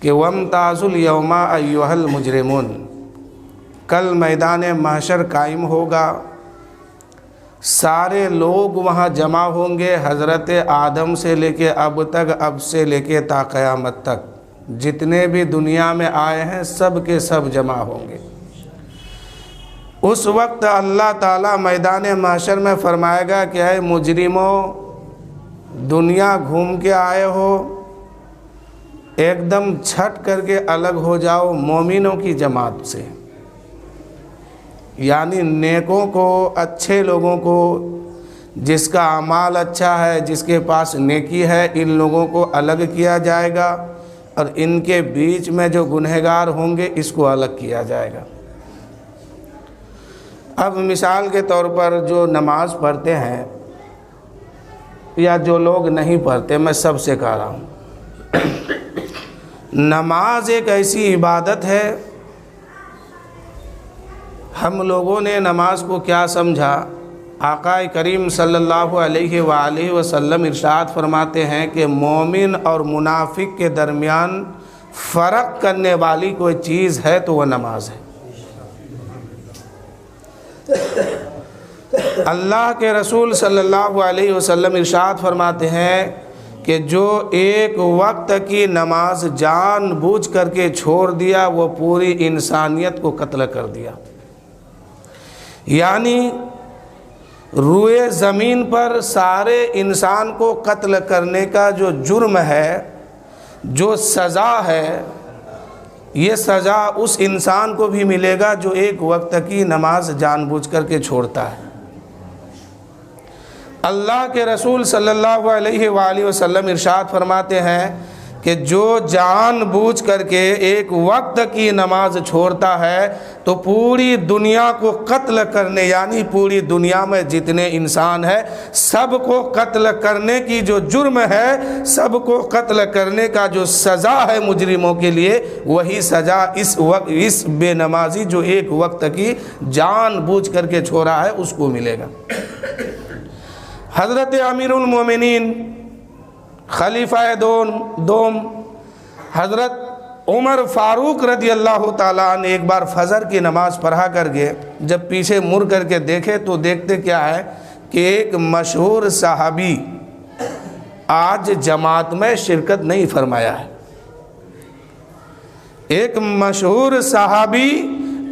کہ وَامْتَازُوا الْيَوْمَ أَيُّهَا الْمُجْرِمُونَ، کل میدان محشر قائم ہوگا، سارے لوگ وہاں جمع ہوں گے، حضرت آدم سے لے کے اب تک، اب سے لے کے تا قیامت تک جتنے بھی دنیا میں آئے ہیں سب کے سب جمع ہوں گے۔ اس وقت اللہ تعالیٰ میدان محشر میں فرمائے گا کہ اے مجرموں، دنیا گھوم کے آئے ہو، ایک دم چھٹ کر کے الگ ہو جاؤ مومنوں کی جماعت سے، یعنی نیکوں کو، اچھے لوگوں کو، جس کا اعمال اچھا ہے، جس کے پاس نیکی ہے، ان لوگوں کو الگ کیا جائے گا، اور ان کے بیچ میں جو گنہگار ہوں گے اس کو الگ کیا جائے گا۔ اب مثال کے طور پر جو نماز پڑھتے ہیں یا جو لوگ نہیں پڑھتے، میں سب سے کہہ رہا ہوں، نماز ایک ایسی عبادت ہے، ہم لوگوں نے نماز کو کیا سمجھا؟ آقا کریم صلی اللہ علیہ وآلہ وسلم ارشاد فرماتے ہیں کہ مومن اور منافق کے درمیان فرق کرنے والی کوئی چیز ہے تو وہ نماز ہے۔ اللہ کے رسول صلی اللہ علیہ وسلم ارشاد فرماتے ہیں کہ جو ایک وقت کی نماز جان بوجھ کر کے چھوڑ دیا وہ پوری انسانیت کو قتل کر دیا، یعنی روئے زمین پر سارے انسان کو قتل کرنے کا جو جرم ہے، جو سزا ہے، یہ سزا اس انسان کو بھی ملے گا جو ایک وقت کی نماز جان بوجھ کر کے چھوڑتا ہے۔ اللہ کے رسول صلی اللہ علیہ وآلہ وسلم ارشاد فرماتے ہیں کہ جو جان بوجھ کر کے ایک وقت کی نماز چھوڑتا ہے تو پوری دنیا کو قتل کرنے، یعنی پوری دنیا میں جتنے انسان ہیں سب کو قتل کرنے کی جو جرم ہے، سب کو قتل کرنے کا جو سزا ہے مجرموں کے لیے، وہی سزا اس بے نمازی جو ایک وقت کی جان بوجھ کر کے چھوڑا ہے اس کو ملے گا۔ حضرت امیر المومنین خلیفہ دوم حضرت عمر فاروق رضی اللہ تعالیٰ عنہ ایک بار فجر کی نماز پڑھا کر کے جب پیچھے مڑ کر کے دیکھے تو دیکھتے کیا ہے کہ ایک مشہور صحابی آج جماعت میں شرکت نہیں فرمایا ہے۔ ایک مشہور صحابی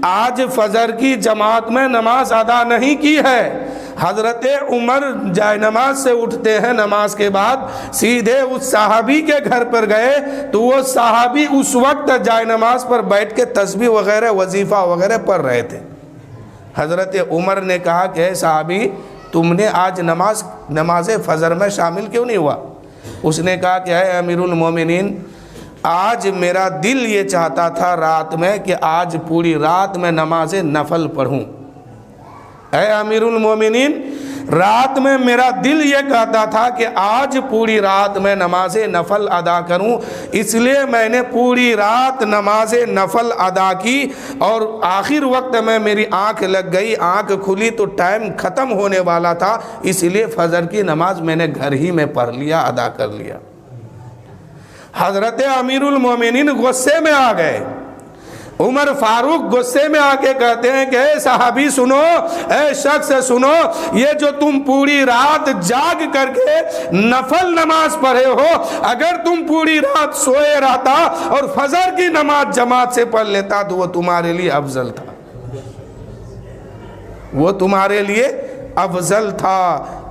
آج فجر کی جماعت میں نماز ادا نہیں کی ہے۔ حضرت عمر جائے نماز سے اٹھتے ہیں، نماز کے بعد سیدھے اس صحابی کے گھر پر گئے تو وہ صحابی اس وقت جائے نماز پر بیٹھ کے تسبیح وغیرہ وظیفہ وغیرہ پڑھ رہے تھے۔ حضرت عمر نے کہا کہ اے صحابی، تم نے آج نماز فجر میں شامل کیوں نہیں ہوا؟ اس نے کہا کہ اے امیر المومنین، آج میرا دل یہ چاہتا تھا رات میں کہ آج پوری رات میں نماز نفل پڑھوں۔ اے امیر المومنین، رات میں میرا دل یہ کہتا تھا کہ آج پوری رات میں نماز نفل ادا کروں، اس لیے میں نے پوری رات نماز نفل ادا کی، اور آخر وقت میں میری آنکھ لگ گئی، آنکھ کھلی تو ٹائم ختم ہونے والا تھا، اس لیے فجر کی نماز میں نے گھر ہی میں پڑھ لیا، ادا کر لیا۔ حضرت امیر المومنین غصے میں آ گئے۔ عمر فاروق غصے میں آ کے کہتے ہیں کہ اے صحابی سنو، اے شخص سنو، یہ جو تم پوری رات جاگ کر کے نفل نماز پڑھے ہو، اگر تم پوری رات سوئے رہتا اور فجر کی نماز جماعت سے پڑھ لیتا تو وہ تمہارے لیے افضل تھا، وہ تمہارے لیے افضل تھا۔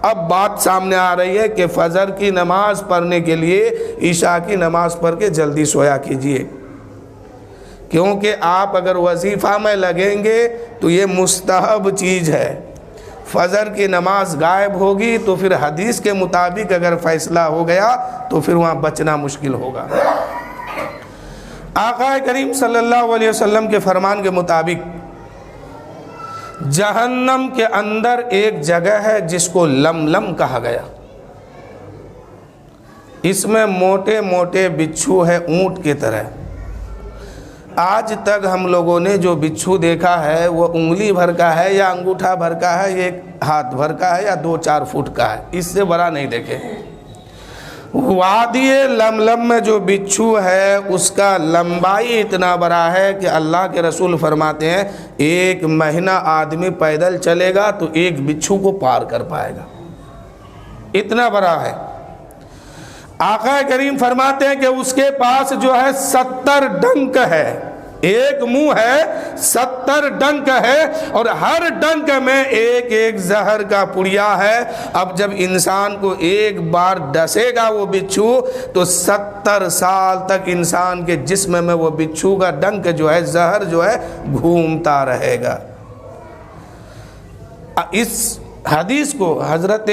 اب بات سامنے آ رہی ہے کہ فجر کی نماز پڑھنے کے لیے عشاء کی نماز پڑھ کے جلدی سویا کیجئے، کیونکہ آپ اگر وظیفہ میں لگیں گے تو یہ مستحب چیز ہے، فجر کی نماز غائب ہوگی تو پھر حدیث کے مطابق اگر فیصلہ ہو گیا تو پھر وہاں بچنا مشکل ہوگا۔ آقا کریم صلی اللہ علیہ وسلم کے فرمان کے مطابق جہنم کے اندر ایک جگہ ہے جس کو لملم کہا گیا، اس میں موٹے موٹے بچھو ہے اونٹ کی طرح۔ آج تک ہم لوگوں نے جو بچھو دیکھا ہے وہ انگلی بھر کا ہے یا انگوٹھا بھر کا ہے، ایک ہاتھ بھر کا ہے یا 2-4 فٹ کا ہے، اس سے بڑا نہیں دیکھے۔ وادی لملم میں جو بچھو ہے اس کا لمبائی اتنا بڑا ہے کہ اللہ کے رسول فرماتے ہیں 1 مہینہ آدمی پیدل چلے گا تو ایک بچھو کو پار کر پائے گا، اتنا بڑا ہے۔ آقا کریم فرماتے ہیں کہ اس کے پاس جو ہے 70 ڈنک ہے، ایک منہ ہے 70 ڈنک ہے، اور ہر ڈنک میں ایک ایک زہر کا پڑیا ہے۔ اب جب انسان کو ایک بار ڈسے گا وہ بچھو تو 70 سال تک انسان کے جسم میں وہ بچھو کا ڈنک جو ہے، زہر جو ہے گھومتا رہے گا۔ اس حدیث کو حضرت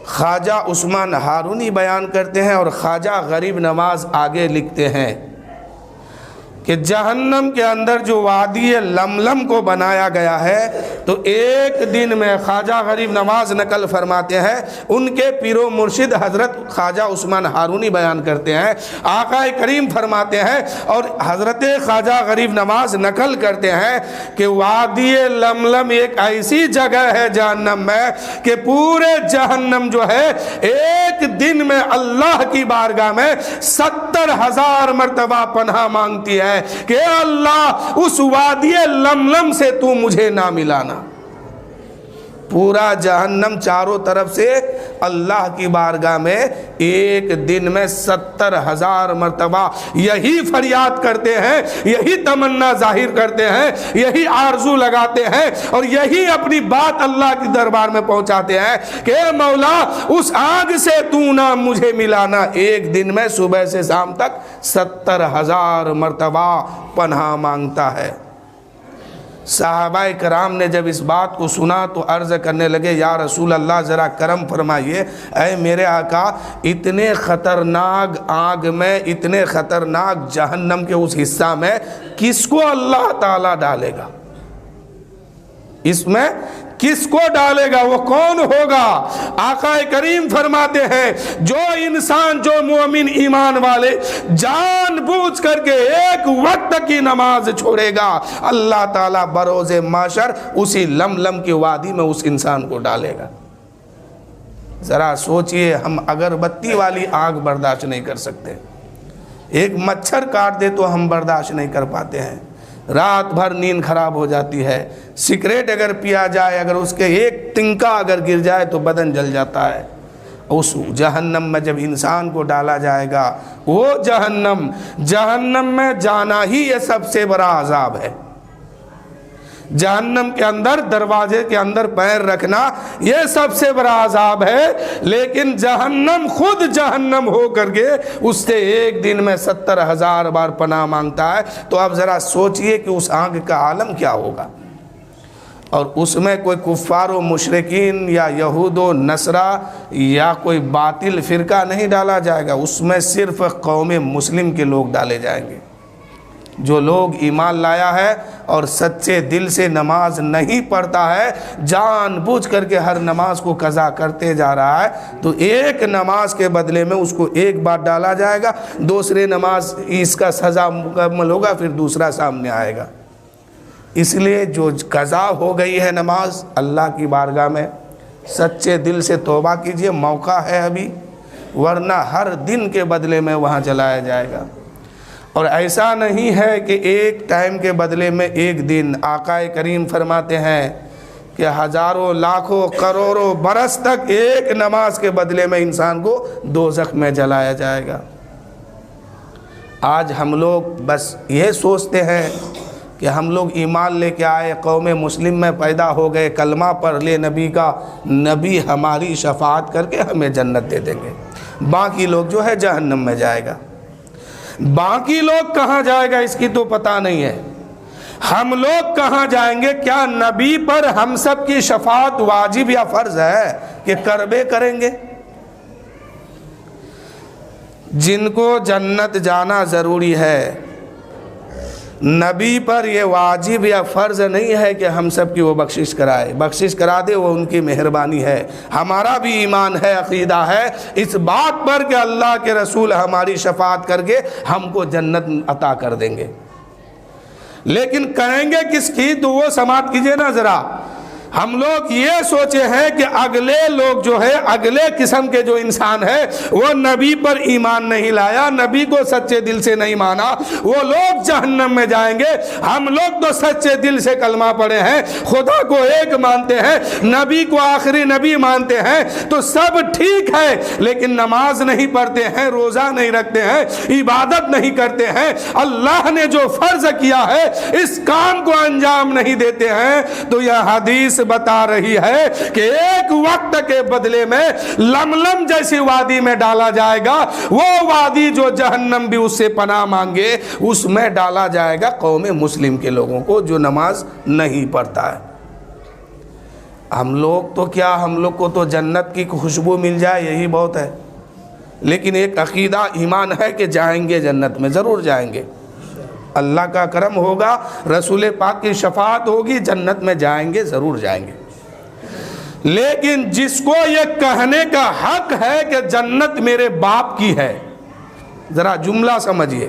خواجہ عثمان ہارونی بیان کرتے ہیں، اور خواجہ غریب نواز آگے لکھتے ہیں کہ جہنم کے اندر جو وادی لملم کو بنایا گیا ہے تو ایک دن میں خواجہ غریب نواز نقل فرماتے ہیں، ان کے پیر و مرشد حضرت خواجہ عثمان ہارونی بیان کرتے ہیں، آقا کریم فرماتے ہیں اور حضرت خواجہ غریب نواز نقل کرتے ہیں کہ وادی لملم ایک ایسی جگہ ہے جہنم میں کہ پورے جہنم جو ہے ایک دن میں اللہ کی بارگاہ میں 70,000 مرتبہ پناہ مانگتی ہے کہ اے اللہ اس وادی لملم سے تو مجھے نہ ملانا۔ پورا جہنم چاروں طرف سے اللہ کی بارگاہ میں ایک دن میں 70,000 مرتبہ یہی فریاد کرتے ہیں، یہی تمنا ظاہر کرتے ہیں، یہی آرزو لگاتے ہیں، اور یہی اپنی بات اللہ کے دربار میں پہنچاتے ہیں کہ اے مولا اس آگ سے تو نہ مجھے ملانا۔ ایک دن میں صبح سے شام تک 70,000 مرتبہ پناہ مانگتا ہے۔ صحابہ کرام نے جب اس بات کو سنا تو عرض کرنے لگے، یا رسول اللہ ذرا کرم فرمائیے، اے میرے آقا اتنے خطرناک آگ میں، اتنے خطرناک جہنم کے اس حصہ میں کس کو اللہ تعالیٰ ڈالے گا؟ اس میں کس کو ڈالے گا؟ وہ کون ہوگا؟ آقا کریم فرماتے ہیں جو انسان، جو مومن ایمان والے جان بوجھ کر کے ایک وقت کی نماز چھوڑے گا، اللہ تعالیٰ بروز محشر اسی لملم کی وادی میں اس انسان کو ڈالے گا۔ ذرا سوچئے، ہم اگربتی والی آگ برداشت نہیں کر سکتے، ایک مچھر کاٹ دے تو ہم برداشت نہیں کر پاتے ہیں، رات بھر نیند خراب ہو جاتی ہے، سگریٹ اگر پیا جائے، اگر اس کے ایک تنکا اگر گر جائے تو بدن جل جاتا ہے۔ اس جہنم میں جب انسان کو ڈالا جائے گا، وہ جہنم میں جانا ہی یہ سب سے بڑا عذاب ہے۔ جہنم کے اندر، دروازے کے اندر پیر رکھنا یہ سب سے بڑا عذاب ہے، لیکن جہنم خود جہنم ہو کر کے اس سے ایک دن میں 70,000 بار پناہ مانگتا ہے۔ تو اب ذرا سوچئے کہ اس آگ کا عالم کیا ہوگا، اور اس میں کوئی کفار و مشرکین یا یہود و نصرہ یا کوئی باطل فرقہ نہیں ڈالا جائے گا، اس میں صرف قوم مسلم کے لوگ ڈالے جائیں گے۔ جو لوگ ایمان لایا ہے اور سچے دل سے نماز نہیں پڑھتا ہے، جان بوجھ کر کے ہر نماز کو قضا کرتے جا رہا ہے، تو ایک نماز کے بدلے میں اس کو ایک بار ڈالا جائے گا، دوسرے نماز اس کا سزا مکمل ہوگا، پھر دوسرا سامنے آئے گا۔ اس لیے جو قضا ہو گئی ہے نماز، اللہ کی بارگاہ میں سچے دل سے توبہ کیجئے، موقع ہے ابھی، ورنہ ہر دن کے بدلے میں وہاں جلایا جائے گا۔ اور ایسا نہیں ہے کہ ایک ٹائم کے بدلے میں ایک دن، آقا کریم فرماتے ہیں کہ ہزاروں لاکھوں کروڑوں برس تک ایک نماز کے بدلے میں انسان کو دوزخ میں جلایا جائے گا۔ آج ہم لوگ بس یہ سوچتے ہیں کہ ہم لوگ ایمان لے کے آئے، قوم مسلم میں پیدا ہو گئے، کلمہ پڑھ لے نبی کا، نبی ہماری شفاعت کر کے ہمیں جنت دے دیں گے، باقی لوگ جو ہے جہنم میں جائے گا۔ باقی لوگ کہاں جائے گا اس کی تو پتہ نہیں ہے، ہم لوگ کہاں جائیں گے؟ کیا نبی پر ہم سب کی شفاعت واجب یا فرض ہے کہ کربے کریں گے؟ جن کو جنت جانا ضروری ہے، نبی پر یہ واجب یا فرض نہیں ہے کہ ہم سب کی وہ بخشش کرائے، بخشش کرا دے، وہ ان کی مہربانی ہے۔ ہمارا بھی ایمان ہے، عقیدہ ہے اس بات پر کہ اللہ کے رسول ہماری شفاعت کر کے ہم کو جنت عطا کر دیں گے، لیکن کریں گے کس کی؟ تو وہ سماعت کیجئے نا ذرا، ہم لوگ یہ سوچے ہیں کہ اگلے لوگ جو ہے، اگلے قسم کے جو انسان ہے وہ نبی پر ایمان نہیں لایا، نبی کو سچے دل سے نہیں مانا، وہ لوگ جہنم میں جائیں گے۔ ہم لوگ تو سچے دل سے کلمہ پڑھے ہیں، خدا کو ایک مانتے ہیں، نبی کو آخری نبی مانتے ہیں، تو سب ٹھیک ہے، لیکن نماز نہیں پڑھتے ہیں، روزہ نہیں رکھتے ہیں، عبادت نہیں کرتے ہیں، اللہ نے جو فرض کیا ہے اس کام کو انجام نہیں دیتے ہیں، تو یہ حدیث بتا رہی ہے کہ ایک وقت کے بدلے میں لملم جیسی وادی میں ڈالا جائے گا، وہ وادی جو جہنم بھی اس سے پناہ مانگے، اس میں ڈالا جائے گا قوم مسلم کے لوگوں کو جو نماز نہیں پڑھتا ہے۔ ہم لوگ تو کیا، ہم لوگ کو تو جنت کی خوشبو مل جائے یہی بہت ہے، لیکن ایک عقیدہ ایمان ہے کہ جائیں گے جنت میں، ضرور جائیں گے، اللہ کا کرم ہوگا، رسول پاک کی شفاعت ہوگی، جنت میں جائیں گے، ضرور جائیں گے۔ لیکن جس کو یہ کہنے کا حق ہے کہ جنت میرے باپ کی ہے، ذرا جملہ سمجھیے،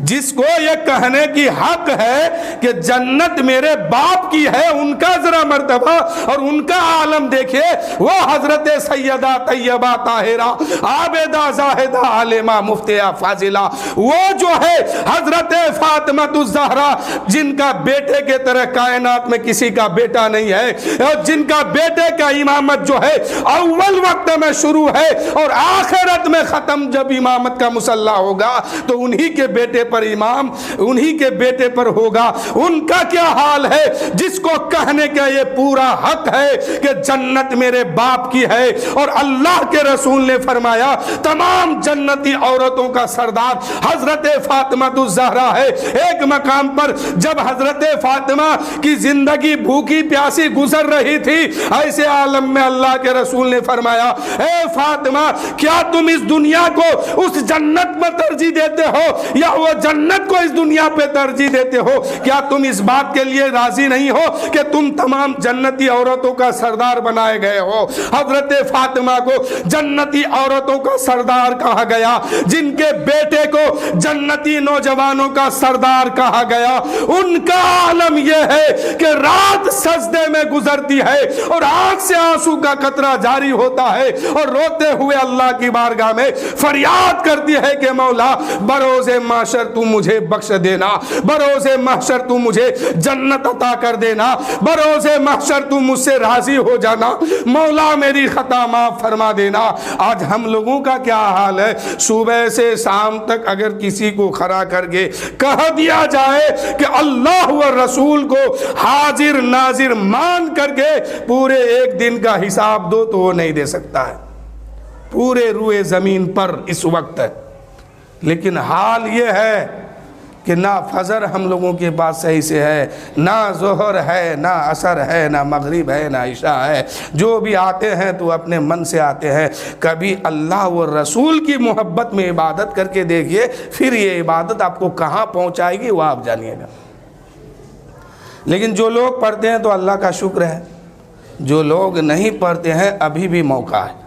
جس کو یہ کہنے کی حق ہے کہ جنت میرے باپ کی ہے، ان کا ذرا مرتبہ اور ان کا عالم دیکھیے، وہ حضرت سیدہ طیبہ طاہرہ عابدہ زاہدہ عالمہ مفتیہ فاضلہ، وہ جو ہے حضرت فاطمہ الزہرا، جن کا بیٹے کے طرح کائنات میں کسی کا بیٹا نہیں ہے، اور جن کا بیٹے کا امامت جو ہے اول وقت میں شروع ہے اور آخرت میں ختم، جب امامت کا مصلی ہوگا تو انہی کے بیٹے پر امام انہی کے بیٹے پر ہوگا۔ ان کا کیا حال ہے جس کو کہنے کا یہ پورا حق ہے کہ جنت میرے باپ کی ہے، اور اللہ کے رسول نے فرمایا تمام جنتی عورتوں کا سردار حضرت فاطمہ الزہرا ہے۔ ایک مقام پر جب حضرت فاطمہ کی زندگی بھوکی پیاسی گزر رہی تھی، ایسے عالم میں اللہ کے رسول نے فرمایا، اے فاطمہ، کیا تم اس دنیا کو اس جنت میں ترجیح دیتے ہو یا وہ جنت کو اس دنیا پہ ترجیح دیتے ہو؟ کیا تم اس بات کے لیے راضی نہیں ہو کہ تم تمام جنتی عورتوں کا سردار بنائے گئے ہو؟ حضرت فاطمہ کو جنتی عورتوں کا سردار کہا گیا، جن کے بیٹے کو جنتی نوجوانوں کا سردار کہا گیا۔ ان کا عالم یہ ہے کہ رات سجدے میں گزرتی ہے اور آنکھ سے آنسو کا قطرہ جاری ہوتا ہے، اور روتے ہوئے اللہ کی بارگاہ میں فریاد کرتی ہے کہ مولا، بروز محشر تو مجھے بخش دینا، بروز محشر تو مجھے جنت عطا کر دینا، بروز محشر تو مجھ سے راضی ہو جانا، مولا میری خطا معاف فرما دینا۔ آج ہم لوگوں کا کیا حال ہے؟ صبح سے شام تک اگر کسی کو کھڑا کر کے کہہ دیا جائے کہ اللہ و رسول کو حاضر ناظر مان کر کے پورے ایک دن کا حساب دو، تو وہ نہیں دے سکتا ہے پورے روئے زمین پر اس وقت ہے۔ لیکن حال یہ ہے کہ نہ فجر ہم لوگوں کے پاس صحیح سے ہے، نہ ظہر ہے، نہ عصر ہے، نہ مغرب ہے، نہ عشاء ہے۔ جو بھی آتے ہیں تو اپنے من سے آتے ہیں۔ کبھی اللہ و رسول کی محبت میں عبادت کر کے دیکھیے، پھر یہ عبادت آپ کو کہاں پہنچائے گی وہ آپ جانیے گا۔ لیکن جو لوگ پڑھتے ہیں تو اللہ کا شکر ہے، جو لوگ نہیں پڑھتے ہیں ابھی بھی موقع ہے۔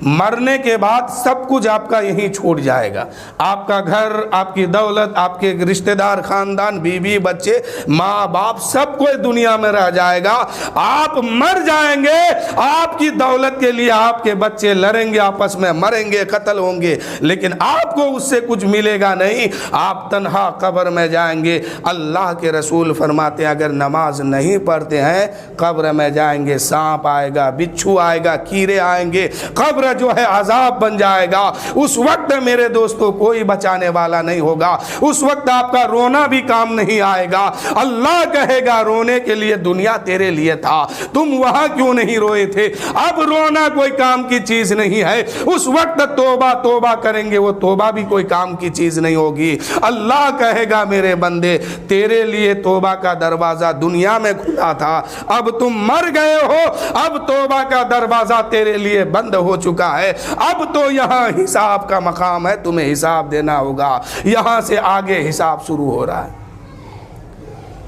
مرنے کے بعد سب کچھ آپ کا یہیں چھوٹ جائے گا، آپ کا گھر، آپ کی دولت، آپ کے رشتہ دار، خاندان، بیوی، بچے، ماں باپ، سب کوئی دنیا میں رہ جائے گا۔ آپ مر جائیں گے، آپ کی دولت کے لیے آپ کے بچے لڑیں گے، آپس میں مریں گے، قتل ہوں گے، لیکن آپ کو اس سے کچھ ملے گا نہیں، آپ تنہا قبر میں جائیں گے۔ اللہ کے رسول فرماتے ہیں اگر نماز نہیں پڑھتے ہیں قبر میں جائیں گے، سانپ آئے گا، بچھو آئے گا، کیڑے آئیں گے، قبر جو ہے عذاب بن جائے گا۔ اس وقت میرے دوستوں کوئی بچانے والا نہیں ہوگا، اس وقت آپ کا رونا بھی کام نہیں آئے گا۔ اللہ کہے گا رونے کے لیے دنیا تیرے لیے تھا، تم وہاں کیوں نہیں روئے تھے؟ اب رونا کوئی کام کی چیز نہیں ہے، اس وقت توبہ توبہ کریں گے، وہ توبہ بھی کوئی کام کی چیز نہیں ہوگی۔ اللہ کہے گا میرے بندے تیرے لیے توبہ کا دروازہ دنیا میں کھلا تھا، اب تم مر گئے ہو، اب توبہ کا دروازہ تیرے لیے بند ہو چکا ہے، اب تو یہاں حساب کا مقام ہے، تمہیں حساب دینا ہوگا، یہاں سے آگے حساب شروع ہو رہا ہے۔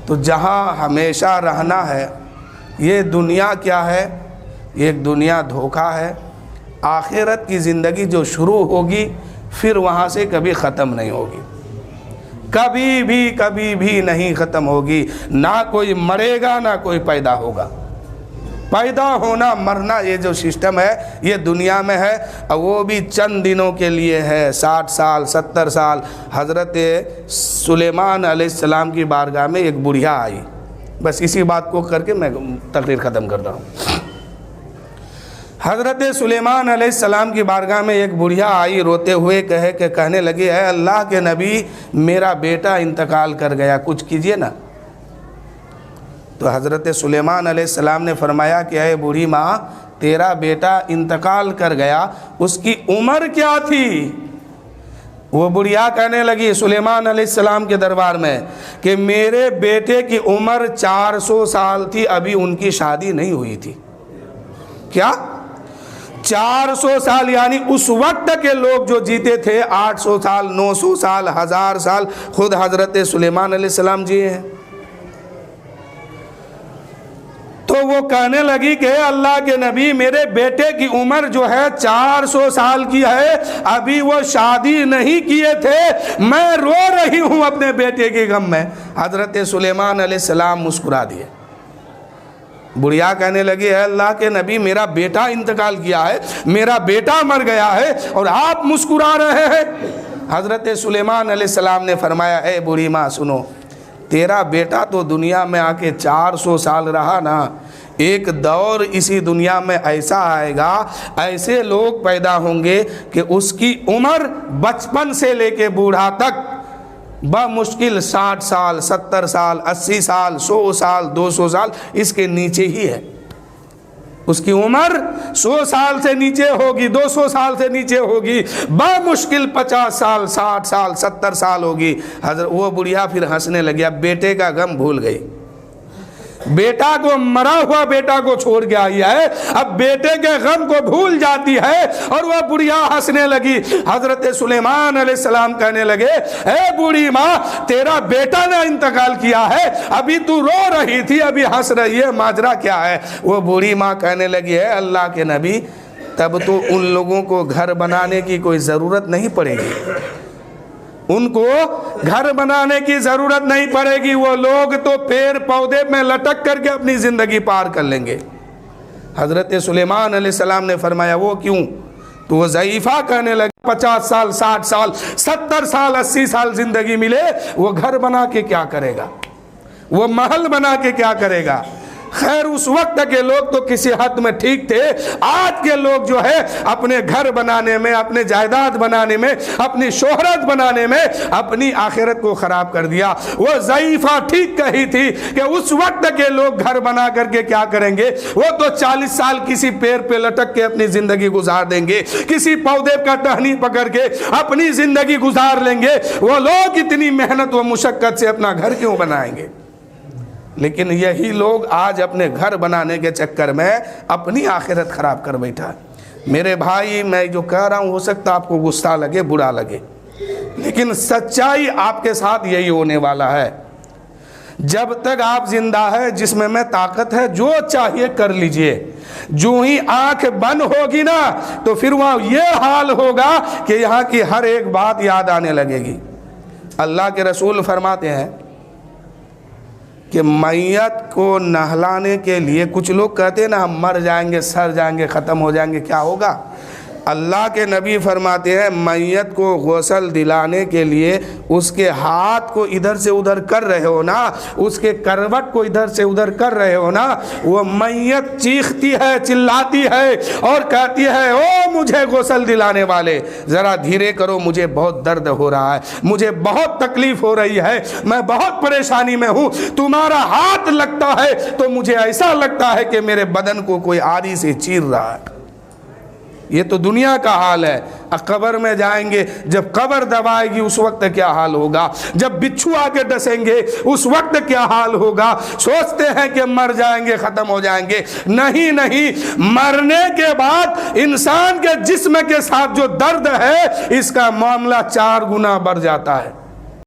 تو جہاں ہمیشہ رہنا ہے، یہ دنیا کیا ہے؟ یہ دنیا دھوکہ ہے۔ آخرت کی زندگی جو شروع ہوگی پھر وہاں سے کبھی ختم نہیں ہوگی، کبھی بھی نہیں ختم ہوگی، نہ کوئی مرے گا نہ کوئی پیدا ہوگا۔ پیدا ہونا مرنا یہ جو سسٹم ہے یہ دنیا میں ہے، اور وہ بھی چند دنوں کے لیے ہے، 60 سال 70 سال۔ حضرت سلیمان علیہ السلام کی بارگاہ میں ایک بڑھیا آئی، بس اسی بات کو کر کے میں تقریر ختم کرتا ہوں۔ حضرت سلیمان علیہ السلام کی بارگاہ میں ایک بڑھیا آئی، روتے ہوئے کہنے لگی، اے اللہ کے نبی میرا بیٹا انتقال کر گیا، کچھ کیجئے نا۔ تو حضرت سلیمان علیہ السلام نے فرمایا کہ اے بوڑھی ماں، تیرا بیٹا انتقال کر گیا، اس کی عمر کیا تھی؟ وہ بڑھیا کہنے لگی سلیمان علیہ السلام کے دربار میں کہ میرے بیٹے کی عمر 400 سال تھی، ابھی ان کی شادی نہیں ہوئی تھی۔ کیا 400 سال؟ یعنی اس وقت کے لوگ جو جیتے تھے 800 سال 900 سال 1000 سال، خود حضرت سلیمان علیہ السلام جیے ہیں۔ تو وہ کہنے لگی کہ اللہ کے نبی میرے بیٹے کی عمر جو ہے 400 سال کی ہے، ابھی وہ شادی نہیں کیے تھے، میں رو رہی ہوں اپنے بیٹے کے غم میں۔ حضرت سلیمان علیہ السلام مسکرا دیے۔ بڑھیا کہنے لگی ہے اللہ کے نبی میرا بیٹا انتقال کیا ہے، میرا بیٹا مر گیا ہے اور آپ مسکرا رہے ہیں۔ حضرت سلیمان علیہ السلام نے فرمایا اے بوڑھی ماں سنو، تیرا بیٹا تو دنیا میں آ کے 400 سال رہا نا، ایک دور اسی دنیا میں ایسا آئے گا، ایسے لوگ پیدا ہوں گے کہ اس کی عمر بچپن سے لے کے بوڑھا تک بمشکل 60 سال 70 سال 80 سال 100 سال 200 سال اس کے نیچے ہی ہے۔ اس کی عمر 100 سال سے نیچے ہوگی، 200 سال سے نیچے ہوگی، بمشکل 50 سال 60 سال 70 سال ہوگی۔ حضرت وہ بڑھیا پھر ہنسنے لگی، اب بیٹے کا غم بھول گئی، بیٹا کو مرا ہوا بیٹا کو چھوڑ کے آئی ہے، اب بیٹے کے غم کو بھول جاتی ہے اور وہ بڑھیا ہنسنے لگی۔ حضرت سلیمان علیہ السلام کہنے لگے اے بوڑھی ماں تیرا بیٹا نے انتقال کیا ہے، ابھی تو رو رہی تھی ابھی ہنس رہی ہے، ماجرا کیا ہے؟ وہ بوڑھی ماں کہنے لگی ہے اللہ کے نبی تب تو ان لوگوں کو گھر بنانے کی کوئی ضرورت نہیں پڑے گی، ان کو گھر بنانے کی ضرورت نہیں پڑے گی، وہ لوگ تو پیڑ پودے میں لٹک کر کے اپنی زندگی پار کر لیں گے۔ حضرت سلیمان علیہ السلام نے فرمایا وہ کیوں؟ تو وہ ضعیفہ کہنے لگے 50 سال 60 سال 70 سال 80 سال زندگی ملے، وہ گھر بنا کے کیا کرے گا، وہ محل بنا کے کیا کرے گا؟ خیر اس وقت کے لوگ تو کسی حد میں ٹھیک تھے، آج کے لوگ جو ہے اپنے گھر بنانے میں، اپنے جائیداد بنانے میں، اپنی شہرت بنانے میں اپنی آخرت کو خراب کر دیا۔ وہ ضعیفہ ٹھیک کہی تھی کہ اس وقت کے لوگ گھر بنا کر کے کیا کریں گے، وہ تو 40 سال کسی پیڑ پہ لٹک کے اپنی زندگی گزار دیں گے، کسی پودے کا ٹہنی پکڑ کے اپنی زندگی گزار لیں گے، وہ لوگ اتنی محنت و مشقت سے اپنا گھر کیوں بنائیں گے؟ لیکن یہی لوگ آج اپنے گھر بنانے کے چکر میں اپنی آخرت خراب کر بیٹھا۔ میرے بھائی میں جو کہہ رہا ہوں ہو سکتا آپ کو غصہ لگے برا لگے، لیکن سچائی آپ کے ساتھ یہی ہونے والا ہے۔ جب تک آپ زندہ ہے جسم میں طاقت ہے جو چاہیے کر لیجئے، جو ہی آنکھ بند ہوگی نا تو پھر وہاں یہ حال ہوگا کہ یہاں کی ہر ایک بات یاد آنے لگے گی۔ اللہ کے رسول فرماتے ہیں کہ میت کو نہلانے کے لیے کچھ لوگ کہتے ہیں نا ہم مر جائیں گے سر جائیں گے ختم ہو جائیں گے، کیا ہوگا؟ اللہ کے نبی فرماتے ہیں میت کو غسل دلانے کے لیے اس کے ہاتھ کو ادھر سے ادھر کر رہے ہو نا، اس کے کروٹ کو ادھر سے ادھر کر رہے ہو نا، وہ میت چیختی ہے چلاتی ہے اور کہتی ہے او مجھے غسل دلانے والے ذرا دھیرے کرو، مجھے بہت درد ہو رہا ہے، مجھے بہت تکلیف ہو رہی ہے، میں بہت پریشانی میں ہوں، تمہارا ہاتھ لگتا ہے تو مجھے ایسا لگتا ہے کہ میرے بدن کو کوئی آری سے چیر رہا ہے۔ یہ تو دنیا کا حال ہے۔ قبر میں جائیں گے، جب قبر دبائے گی اس وقت کیا حال ہوگا، جب بچھو آ کے ڈسیں گے اس وقت کیا حال ہوگا۔ سوچتے ہیں کہ مر جائیں گے ختم ہو جائیں گے، نہیں نہیں، مرنے کے بعد انسان کے جسم کے ساتھ جو درد ہے اس کا معاملہ 4 گنا بڑھ جاتا ہے۔